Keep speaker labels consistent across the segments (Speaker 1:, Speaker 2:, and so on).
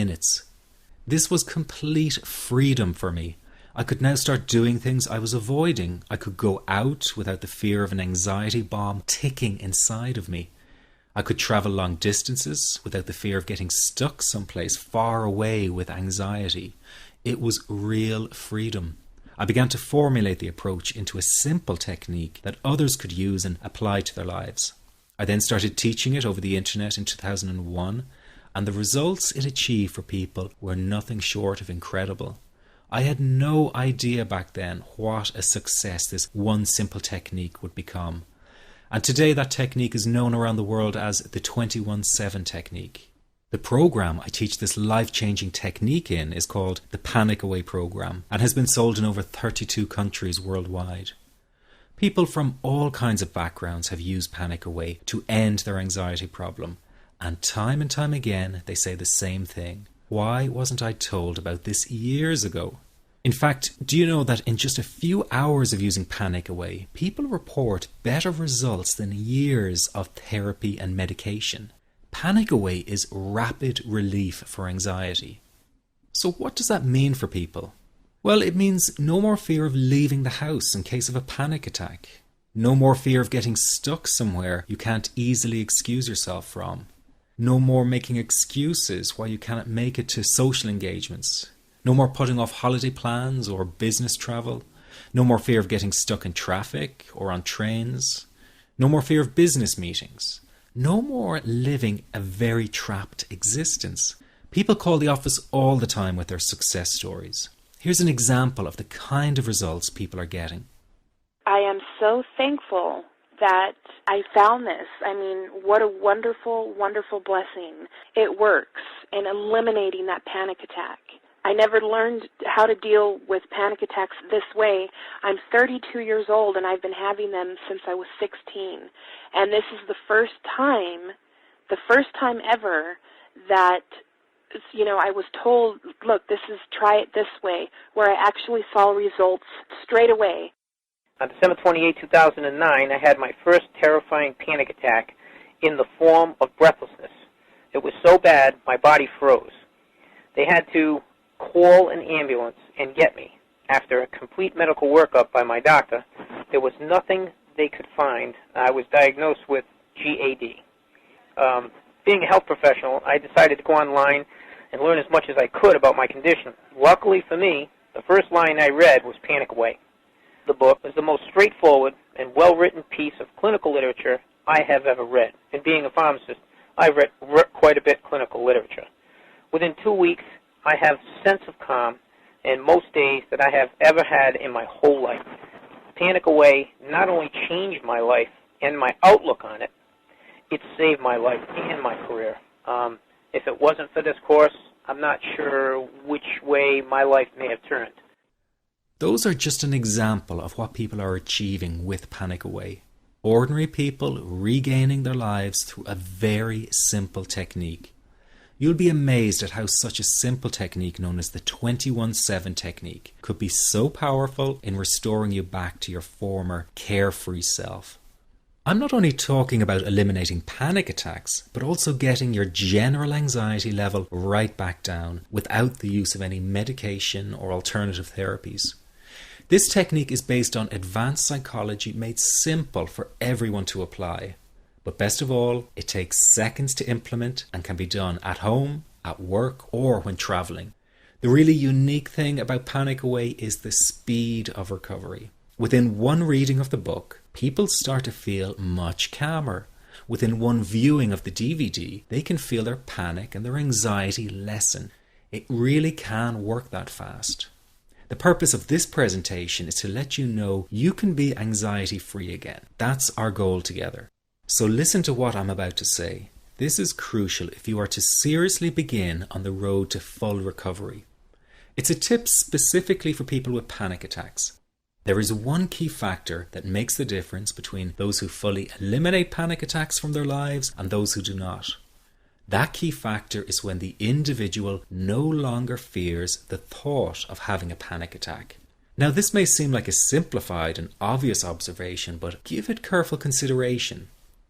Speaker 1: minutes. This was complete freedom for me. I could now start doing things I was avoiding. I could go out without the fear of an anxiety bomb ticking inside of me. I could travel long distances without the fear of getting stuck someplace far away with anxiety. It was real freedom. I began to formulate the approach into a simple technique that others could use and apply to their lives. I then started teaching it over the internet in 2001, and the results it achieved for people were nothing short of incredible. I had no idea back then what a success this one simple technique would become. And today that technique is known around the world as the 21-7 technique. The program I teach this life-changing technique in is called the Panic Away program and has been sold in over 32 countries worldwide. People from all kinds of backgrounds have used Panic Away to end their anxiety problem. And time again, they say the same thing. Why wasn't I told about this years ago? In fact, do you know that in just a few hours of using Panic Away, people report better results than years of therapy and medication? Panic Away is rapid relief for anxiety. So what does that mean for people? Well, it means no more fear of leaving the house in case of a panic attack. No more fear of getting stuck somewhere you can't easily excuse yourself from. No more making excuses why you cannot make it to social engagements. No more putting off holiday plans or business travel. No more fear of getting stuck in traffic or on trains. No more fear of business meetings. No more living a very trapped existence. People call the office all the time with their success stories. Here's an example of the kind of results people are getting.
Speaker 2: I am so thankful that I found this. I mean, what a wonderful, wonderful blessing. It works in eliminating that panic attack. I never learned how to deal with panic attacks this way. I'm 32 years old and I've been having them since I was 16. And this is the first time ever that, I was told, look, try it this way, where I actually saw results straight away.
Speaker 3: On December 28, 2009, I had my first terrifying panic attack in the form of breathlessness. It was so bad, my body froze. They had to call an ambulance and get me. After a complete medical workup by my doctor, there was nothing they could find. I was diagnosed with GAD. Being a health professional, I decided to go online and learn as much as I could about my condition. Luckily for me, the first line I read was Panic Away. The book is the most straightforward and well-written piece of clinical literature I have ever read. And being a pharmacist, I've read quite a bit of clinical literature. Within 2 weeks, I have a sense of calm in most days that I have ever had in my whole life. Panic Away not only changed my life and my outlook on it, it saved my life and my career. If it wasn't for this course, I'm not sure which way my life may have turned.
Speaker 1: Those are just an example of what people are achieving with Panic Away. Ordinary people regaining their lives through a very simple technique. You'll be amazed at how such a simple technique known as the 21-7 technique could be so powerful in restoring you back to your former carefree self. I'm not only talking about eliminating panic attacks, but also getting your general anxiety level right back down without the use of any medication or alternative therapies. This technique is based on advanced psychology made simple for everyone to apply. But best of all, it takes seconds to implement and can be done at home, at work, or when traveling. The really unique thing about Panic Away is the speed of recovery. Within one reading of the book, people start to feel much calmer. Within one viewing of the DVD, they can feel their panic and their anxiety lessen. It really can work that fast. The purpose of this presentation is to let you know you can be anxiety-free again. That's our goal together. So listen to what I'm about to say. This is crucial if you are to seriously begin on the road to full recovery. It's a tip specifically for people with panic attacks. There is one key factor that makes the difference between those who fully eliminate panic attacks from their lives and those who do not. That key factor is when the individual no longer fears the thought of having a panic attack. Now, this may seem like a simplified and obvious observation, but give it careful consideration.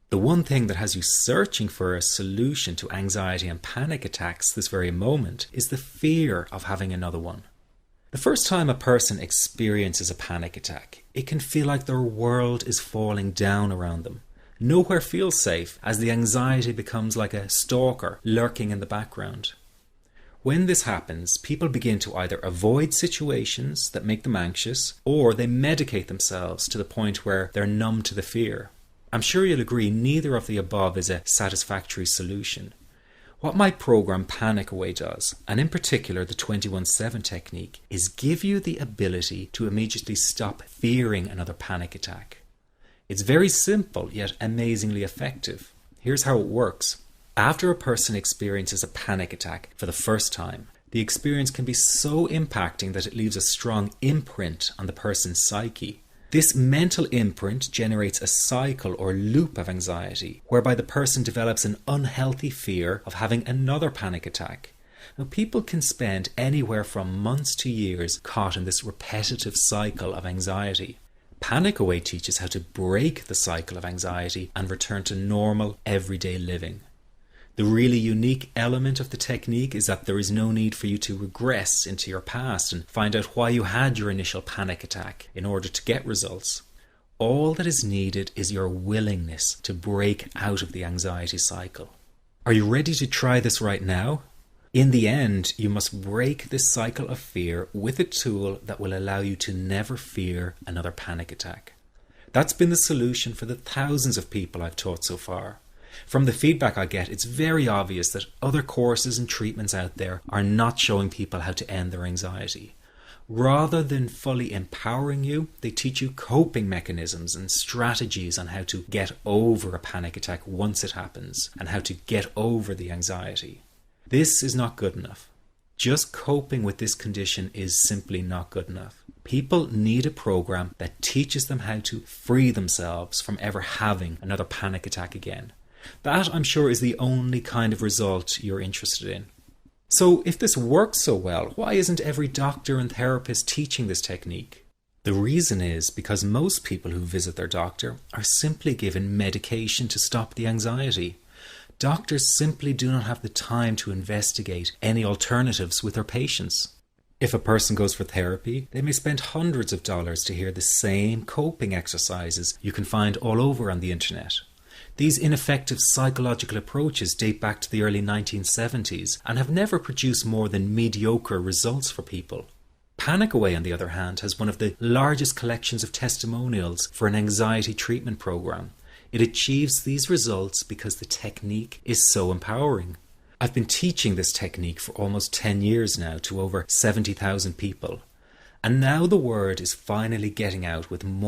Speaker 1: The one thing that has you searching for a solution to anxiety and panic attacks this very moment is the fear of having another one. The first time a person experiences a panic attack, it can feel like their world is falling down around them. Nowhere feels safe as the anxiety becomes like a stalker lurking in the background. When this happens, people begin to either avoid situations that make them anxious, or they medicate themselves to the point where they're numb to the fear. I'm sure you'll agree neither of the above is a satisfactory solution. What my program Panic Away does, and in particular the 21-7 technique, is give you the ability to immediately stop fearing another panic attack. It's very simple yet amazingly effective. Here's how it works. After a person experiences a panic attack for the first time, the experience can be so impacting that it leaves a strong imprint on the person's psyche. This mental imprint generates a cycle or loop of anxiety, whereby the person develops an unhealthy fear of having another panic attack. Now, people can spend anywhere from months to years caught in this repetitive cycle of anxiety. Panic Away teaches how to break the cycle of anxiety and return to normal, everyday living. The really unique element of the technique is that there is no need for you to regress into your past and find out why you had your initial panic attack in order to get results. All that is needed is your willingness to break out of the anxiety cycle. Are you ready to try this right now? In the end, you must break this cycle of fear with a tool that will allow you to never fear another panic attack. That's been the solution for the thousands of people I've taught so far. From the feedback I get, it's very obvious that other courses and treatments out there are not showing people how to end their anxiety. Rather than fully empowering you, they teach you coping mechanisms and strategies on how to get over a panic attack once it happens, and how to get over the anxiety. This is not good enough. Just coping with this condition is simply not good enough. People need a program that teaches them how to free themselves from ever having another panic attack again. That, I'm sure, is the only kind of result you're interested in. So if this works so well, why isn't every doctor and therapist teaching this technique? The reason is because most people who visit their doctor are simply given medication to stop the anxiety. Doctors simply do not have the time to investigate any alternatives with their patients. If a person goes for therapy, they may spend hundreds of dollars to hear the same coping exercises you can find all over on the internet. These ineffective psychological approaches date back to the early 1970s and have never produced more than mediocre results for people. Panic Away, on the other hand, has one of the largest collections of testimonials for an anxiety treatment program. It achieves these results because the technique is so empowering. I've been teaching this technique for almost 10 years now to over 70,000 people. And now the word is finally getting out with more